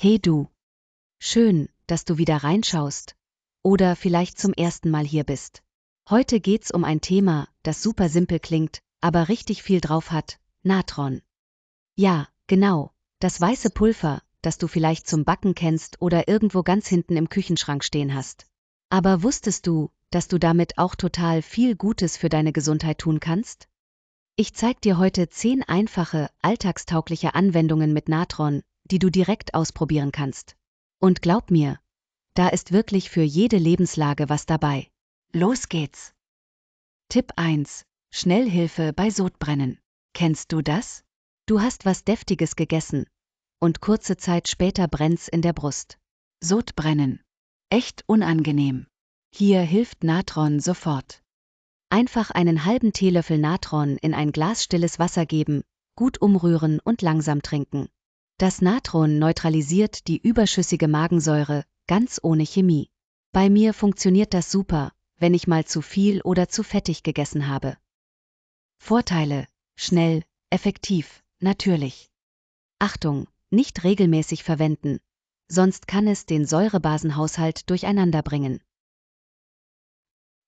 Hey du, schön, dass du wieder reinschaust oder vielleicht zum ersten Mal hier bist. Heute geht's um ein Thema, das super simpel klingt, aber richtig viel drauf hat: Natron. Ja, genau, das weiße Pulver, das du vielleicht zum Backen kennst oder irgendwo ganz hinten im Küchenschrank stehen hast. Aber wusstest du, dass du damit auch total viel Gutes für deine Gesundheit tun kannst? Ich zeig dir heute 10 einfache, alltagstaugliche Anwendungen mit Natron, die du direkt ausprobieren kannst. Und glaub mir, da ist wirklich für jede Lebenslage was dabei. Los geht's! Tipp 1: Schnellhilfe bei Sodbrennen. Kennst du das? Du hast was Deftiges gegessen und kurze Zeit später brennt's in der Brust. Sodbrennen. Echt unangenehm. Hier hilft Natron sofort. Einfach einen halben Teelöffel Natron in ein Glas stilles Wasser geben, gut umrühren und langsam trinken. Das Natron neutralisiert die überschüssige Magensäure, ganz ohne Chemie. Bei mir funktioniert das super, wenn ich mal zu viel oder zu fettig gegessen habe. Vorteile: schnell, effektiv, natürlich. Achtung, nicht regelmäßig verwenden, sonst kann es den Säurebasenhaushalt durcheinander bringen.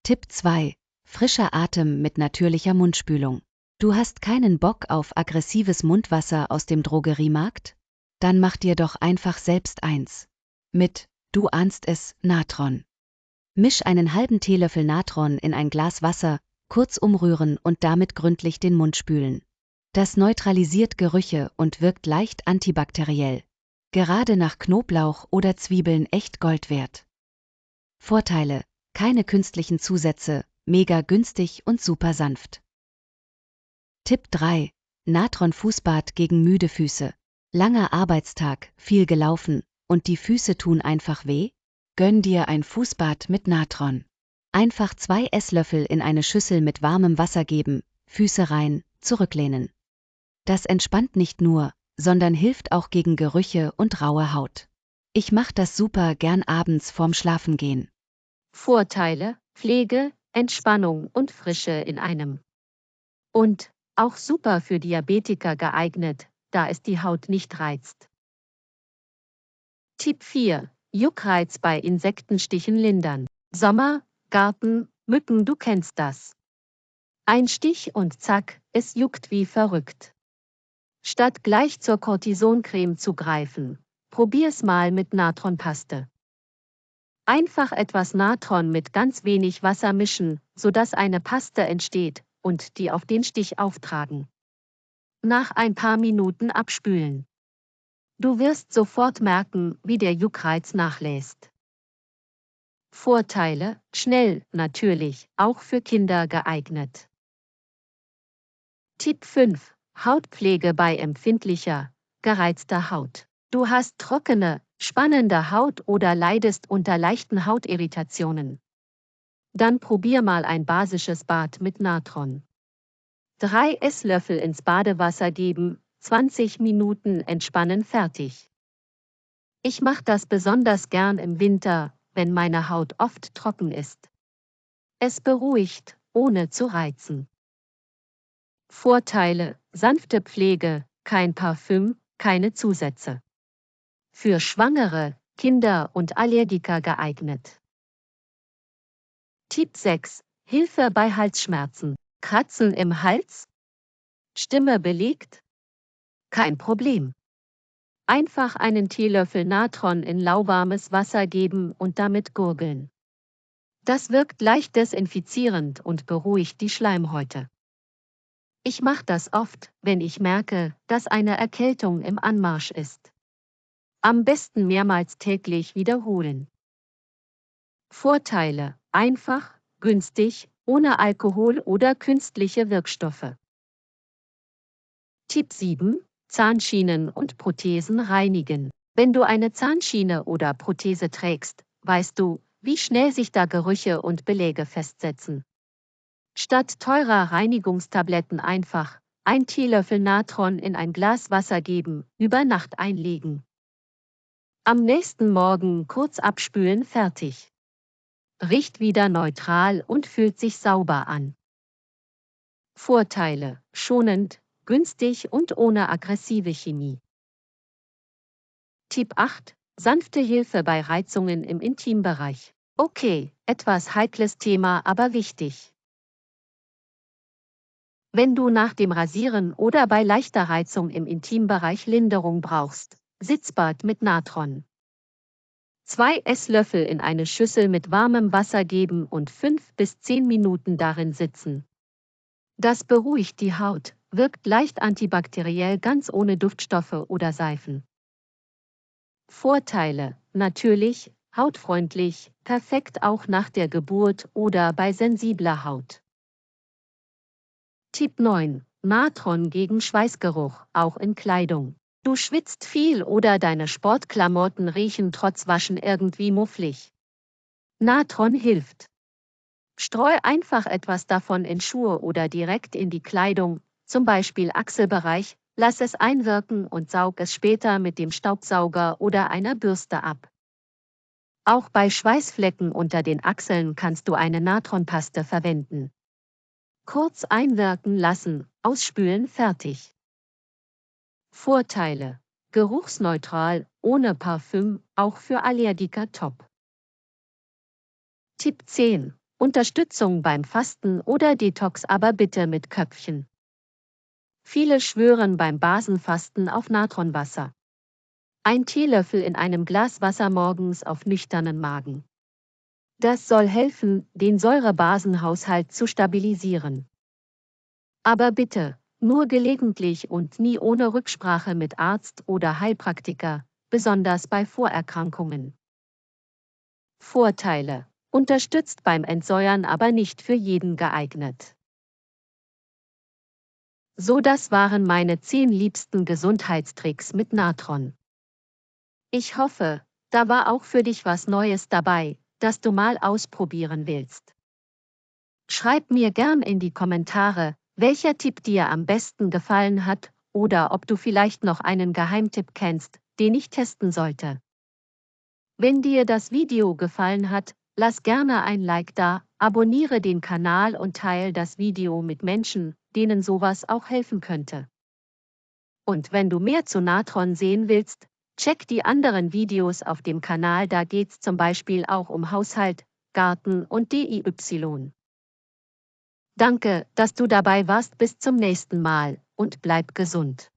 Tipp 2: Frischer Atem mit natürlicher Mundspülung. Du hast keinen Bock auf aggressives Mundwasser aus dem Drogeriemarkt? Dann mach dir doch einfach selbst eins. Mit, du ahnst es, Natron. Misch einen halben Teelöffel Natron in ein Glas Wasser, kurz umrühren und damit gründlich den Mund spülen. Das neutralisiert Gerüche und wirkt leicht antibakteriell. Gerade nach Knoblauch oder Zwiebeln echt Gold wert. Vorteile: keine künstlichen Zusätze, mega günstig und super sanft. Tipp 3: Natron-Fußbad gegen müde Füße. Langer Arbeitstag, viel gelaufen und die Füße tun einfach weh? Gönn dir ein Fußbad mit Natron. Einfach 2 Esslöffel in eine Schüssel mit warmem Wasser geben, Füße rein, zurücklehnen. Das entspannt nicht nur, sondern hilft auch gegen Gerüche und raue Haut. Ich mach das super gern abends vorm Schlafengehen. Vorteile: Pflege, Entspannung und Frische in einem. Und auch super für Diabetiker geeignet, da es die Haut nicht reizt. Tipp 4: Juckreiz bei Insektenstichen lindern. Sommer, Garten, Mücken, du kennst das. Ein Stich und zack, es juckt wie verrückt. Statt gleich zur Cortisoncreme zu greifen, probier's mal mit Natronpaste. Einfach etwas Natron mit ganz wenig Wasser mischen, sodass eine Paste entsteht, und die auf den Stich auftragen. Nach ein paar Minuten abspülen. Du wirst sofort merken, wie der Juckreiz nachlässt. Vorteile: schnell, natürlich, auch für Kinder geeignet. Tipp 5: Hautpflege bei empfindlicher, gereizter Haut. Du hast trockene, spannende Haut oder leidest unter leichten Hautirritationen. Dann probier mal ein basisches Bad mit Natron. 3 Esslöffel ins Badewasser geben, 20 Minuten entspannen, fertig. Ich mache das besonders gern im Winter, wenn meine Haut oft trocken ist. Es beruhigt, ohne zu reizen. Vorteile: sanfte Pflege, kein Parfüm, keine Zusätze. Für Schwangere, Kinder und Allergiker geeignet. Tipp 6: Hilfe bei Halsschmerzen. Kratzen im Hals? Stimme belegt? Kein Problem. Einfach einen Teelöffel Natron in lauwarmes Wasser geben und damit gurgeln. Das wirkt leicht desinfizierend und beruhigt die Schleimhäute. Ich mache das oft, wenn ich merke, dass eine Erkältung im Anmarsch ist. Am besten mehrmals täglich wiederholen. Vorteile: einfach, günstig, ohne Alkohol oder künstliche Wirkstoffe. Tipp 7: Zahnschienen und Prothesen reinigen. Wenn du eine Zahnschiene oder Prothese trägst, weißt du, wie schnell sich da Gerüche und Beläge festsetzen. Statt teurer Reinigungstabletten einfach ein Teelöffel Natron in ein Glas Wasser geben, über Nacht einlegen. Am nächsten Morgen kurz abspülen, fertig. Riecht wieder neutral und fühlt sich sauber an. Vorteile: schonend, günstig und ohne aggressive Chemie. Tipp 8. Sanfte Hilfe bei Reizungen im Intimbereich. Okay, etwas heikles Thema, aber wichtig. Wenn du nach dem Rasieren oder bei leichter Reizung im Intimbereich Linderung brauchst, Sitzbad mit Natron. 2 Esslöffel in eine Schüssel mit warmem Wasser geben und 5 bis 10 Minuten darin sitzen. Das beruhigt die Haut, wirkt leicht antibakteriell ganz ohne Duftstoffe oder Seifen. Vorteile: natürlich, hautfreundlich, perfekt auch nach der Geburt oder bei sensibler Haut. Tipp 9. Natron gegen Schweißgeruch, auch in Kleidung. Du schwitzt viel oder deine Sportklamotten riechen trotz Waschen irgendwie mufflig. Natron hilft. Streu einfach etwas davon in Schuhe oder direkt in die Kleidung, zum Beispiel Achselbereich, lass es einwirken und saug es später mit dem Staubsauger oder einer Bürste ab. Auch bei Schweißflecken unter den Achseln kannst du eine Natronpaste verwenden. Kurz einwirken lassen, ausspülen, fertig. Vorteile: geruchsneutral, ohne Parfüm, auch für Allergiker top. Tipp 10. Unterstützung beim Fasten oder Detox, aber bitte mit Köpfchen. Viele schwören beim Basenfasten auf Natronwasser. 1 Teelöffel in einem Glas Wasser morgens auf nüchternen Magen. Das soll helfen, den Säurebasenhaushalt zu stabilisieren. Aber bitte, nur gelegentlich und nie ohne Rücksprache mit Arzt oder Heilpraktiker, besonders bei Vorerkrankungen. Vorteile: unterstützt beim Entsäuern, aber nicht für jeden geeignet. So, das waren meine 10 liebsten Gesundheitstricks mit Natron. Ich hoffe, da war auch für dich was Neues dabei, das du mal ausprobieren willst. Schreib mir gern in die Kommentare, welcher Tipp dir am besten gefallen hat oder ob du vielleicht noch einen Geheimtipp kennst, den ich testen sollte. Wenn dir das Video gefallen hat, lass gerne ein Like da, abonniere den Kanal und teile das Video mit Menschen, denen sowas auch helfen könnte. Und wenn du mehr zu Natron sehen willst, check die anderen Videos auf dem Kanal, da geht's zum Beispiel auch um Haushalt, Garten und DIY. Danke, dass du dabei warst, bis zum nächsten Mal und bleib gesund.